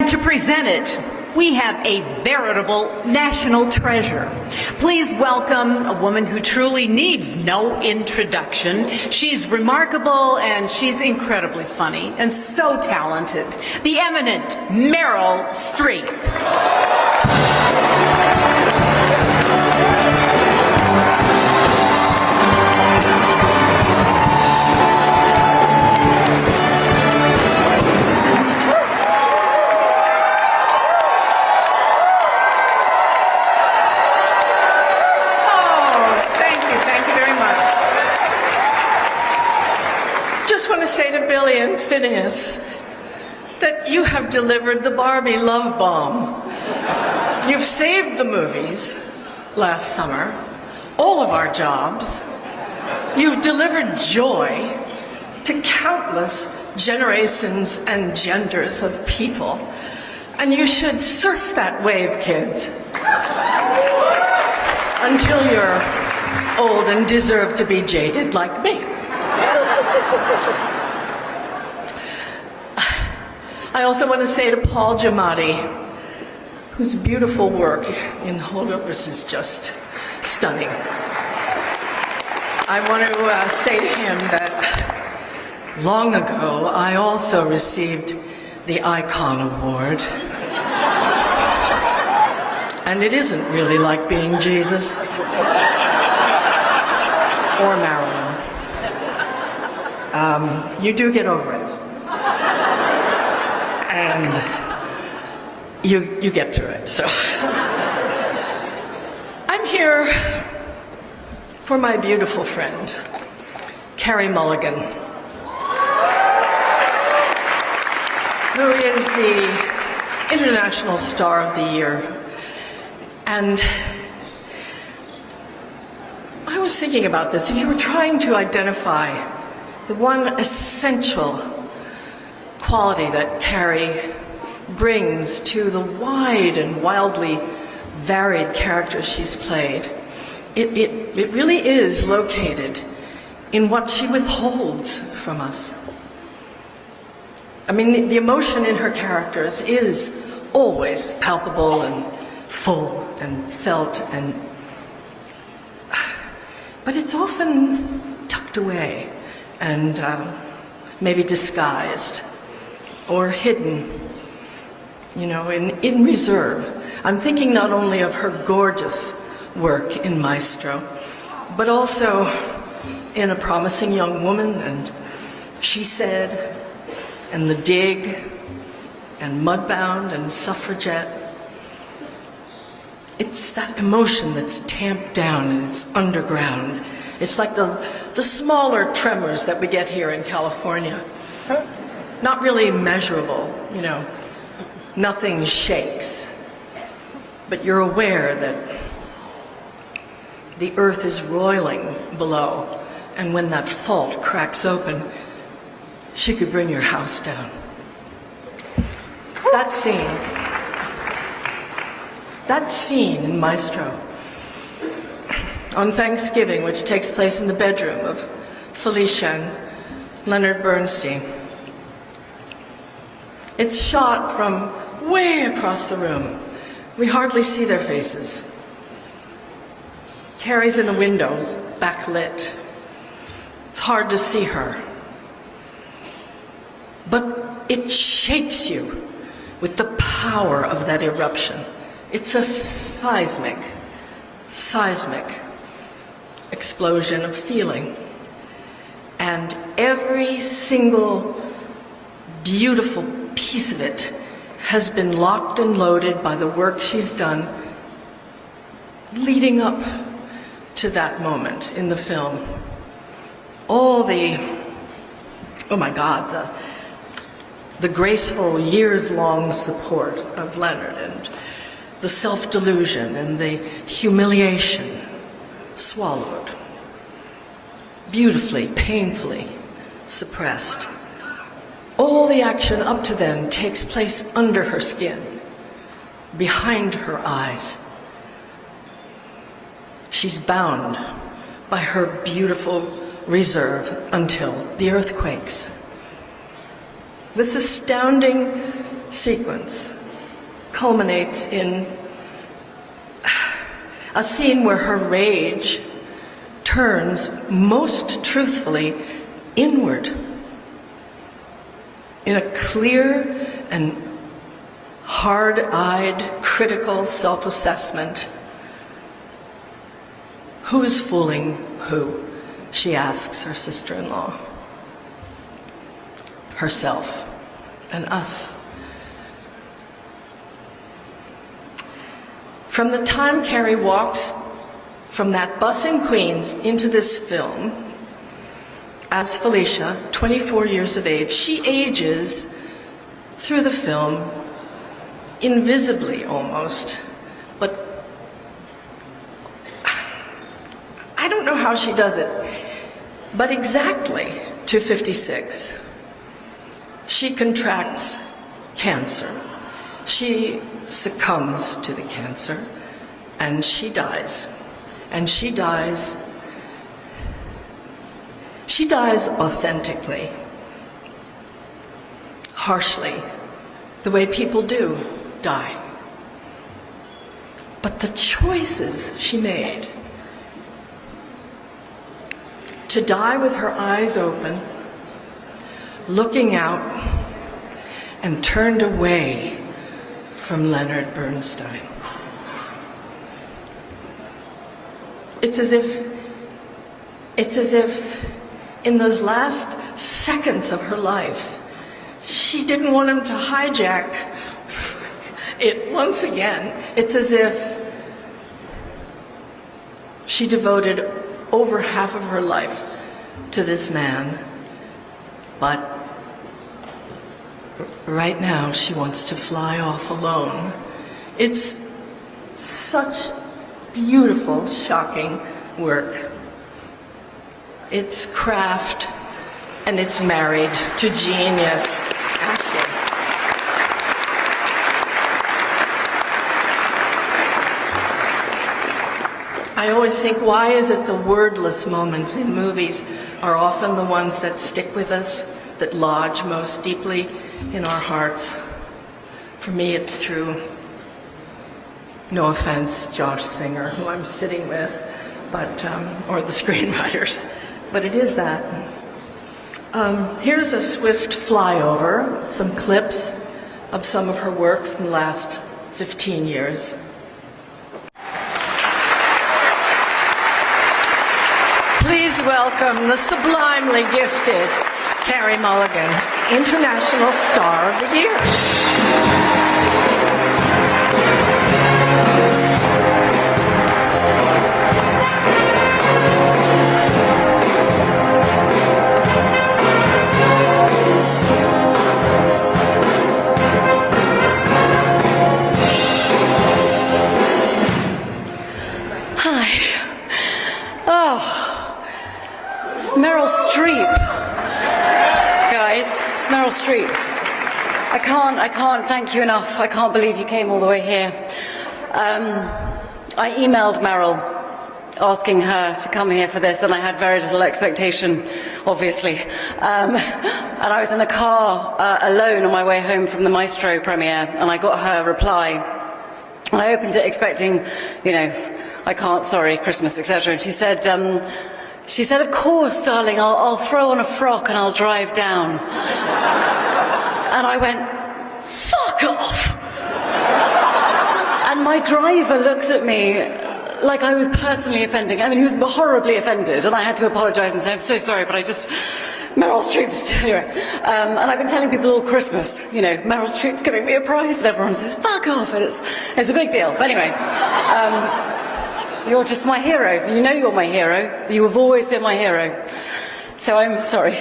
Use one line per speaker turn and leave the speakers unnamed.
to present it, we have a veritable national treasure. Please welcome a woman who truly needs no introduction. She's remarkable and she's incredibly funny and so talented. The eminent Meryl Streep.
I want to say to Billie and Finneas that you have delivered the Barbie love bomb. You've saved the movies last summer, all of our jobs. You've delivered joy to countless generations and genders of people. And you should surf that wave, kids, until you're old and deserve to be jaded like me. I also want to say to Paul Giamatti, whose beautiful work in Holdovers is just stunning. I want to say to him that long ago I also received the Icon Award. And it isn't really like being Jesus or Marilyn. You do get over it. And you get through it. So I'm here for my beautiful friend, Carey Mulligan, who is the International Star of the Year. And I was thinking about this. If you were trying to identify the one essential quality that Carey brings to the wide and wildly varied characters she's played, it really is located in what she withholds from us. I mean, the emotion in her characters is always palpable and full and felt, but it's often tucked away and maybe disguised or hidden, you know, in reserve. I'm thinking not only of her gorgeous work in Maestro, but also in A Promising Young Woman and She Said and The Dig and Mudbound and Suffragette. It's that emotion that's tamped down and it's underground. It's like the smaller tremors that we get here in California. Not really measurable, you know. Nothing shakes. But you're aware that the earth is roiling below, and when that fault cracks open, she could bring your house down. That scene in Maestro on Thanksgiving, which takes place in the bedroom of Felicia and Leonard Bernstein. It's shot from way across the room. We hardly see their faces. Carey's in the window, backlit. It's hard to see her. But it shakes you with the power of that eruption. It's a seismic explosion of feeling. And every single beautiful piece of it has been locked and loaded by the work she's done leading up to that moment in the film. All the, oh my God, the graceful years-long support of Leonard and the self-delusion and the humiliation swallowed, beautifully, painfully suppressed. All the action up to then takes place under her skin, behind her eyes. She's bound by her beautiful reserve until the earth quakes. This astounding sequence culminates in a scene where her rage turns most truthfully inward in a clear and hard-eyed, critical self-assessment. Who is fooling who? She asks her sister-in-law. Herself and us. From the time Carey walks from that bus in Queens into this film, as Felicia, 24 years of age, she ages through the film invisibly almost, but I don't know how she does it, but exactly to 56, she contracts cancer. She succumbs to the cancer, and she dies. And she dies authentically, harshly, the way people do die. But the choices she made to die with her eyes open, looking out, and turned away from Leonard Bernstein. It's as if in those last seconds of her life, she didn't want him to hijack it once again. It's as if she devoted over half of her life to this man, but right now she wants to fly off alone. It's such beautiful, shocking work. It's craft, and it's married to genius acting. I always think, why is it the wordless moments in movies are often the ones that stick with us, that lodge most deeply in our hearts? For me, it's true. No offense, Josh Singer, who I'm sitting with, but or the screenwriters, but it is that. Here's a swift flyover, some clips of some of her work from the last 15 years. Please welcome the sublimely gifted Carey Mulligan, International Star of the Year.
It's Meryl Streep. Guys, it's Meryl Streep. I can't thank you enough. I can't believe you came all the way here. I emailed Meryl asking her to come here for this, and I had very little expectation, obviously. And I was in a car alone on my way home from the Maestro premiere, and I got her reply. And I opened it expecting, you know, I can't, sorry, Christmas, etc. And she said, of course, darling, I'll throw on a frock and I'll drive down. And I went, fuck off! And my driver looked at me like I was personally offending. I mean, he was horribly offended, and I had to apologize and say, I'm so sorry, but Meryl Streep's, anyway. And I've been telling people all Christmas, you know, Meryl Streep's giving me a prize, and everyone says, fuck off, and it's a big deal. But anyway, you're just my hero. You know you're my hero. You have always been my hero. So I'm sorry.